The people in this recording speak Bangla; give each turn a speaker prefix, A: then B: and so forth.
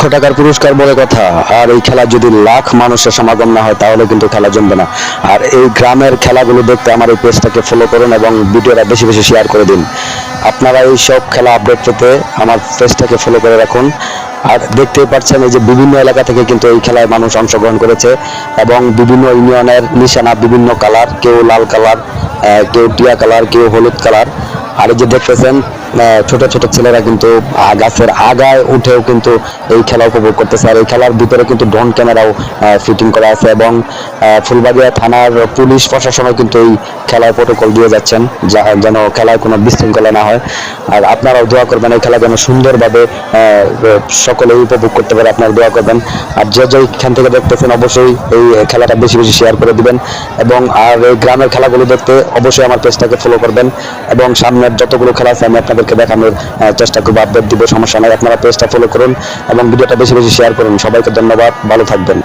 A: লক্ষ টাকার পুরস্কার বলে কথা, আর এই খেলা যদি লাখ মানুষের সমাগম না হয় তাহলে কিন্তু খেলা জমবে না। আর এই গ্রামের খেলাগুলো দেখতে আমার এই পেজটাকে ফলো করুন এবং ভিডিওটা বেশি বেশি শেয়ার করে দিন। আপনারা এই সব খেলা আপডেট পেতে আমার পেজটাকে ফলো করে রাখুন। আর দেখতেই পাচ্ছেন এই যে বিভিন্ন এলাকা থেকে কিন্তু এই খেলায় মানুষ অংশগ্রহণ করেছে এবং বিভিন্ন ইউনিয়নের নিশানা বিভিন্ন কালার, কেউ লাল কালার, কেউ টিয়া কালার, কেউ হলুদ কালার। আর এই যে দেখতেছেন ছোট ছোট ছেলেরা কিন্তু গাছের আগায় উঠেও কিন্তু এই খেলা উপভোগ করতেছে। আর এই খেলার ভিতরে কিন্তু ড্রোন ক্যামেরাও ফিটিং করা আছে এবং ফুলবাড়িয়া থানার পুলিশ প্রশাসনও কিন্তু এই খেলায় প্রোটোকল দিয়ে যাচ্ছেন যেন খেলায় কোনো বিশৃঙ্খলা না হয়। আর আপনারাও দোয়া করবেন এই খেলা যেন সুন্দরভাবে সকলেই উপভোগ করতে পারে, আপনারা দোয়া করবেন। আর যে যেখান থেকে দেখতেছেন অবশ্যই এই খেলাটা বেশি বেশি শেয়ার করে দিবেন এবং আর এই গ্রামের খেলাগুলো দেখতে অবশ্যই আমার পেজটাকে ফলো করবেন এবং সামনের যতগুলো খেলা আছে আমি আপনাদেরকে দেখানোর চেষ্টা করবো, আপডেট দিব, সমস্যা নাই। আপনারা পেজটা ফলো করুন এবং ভিডিওটা বেশি বেশি শেয়ার করুন। সবাইকে ধন্যবাদ, ভালো থাকবেন।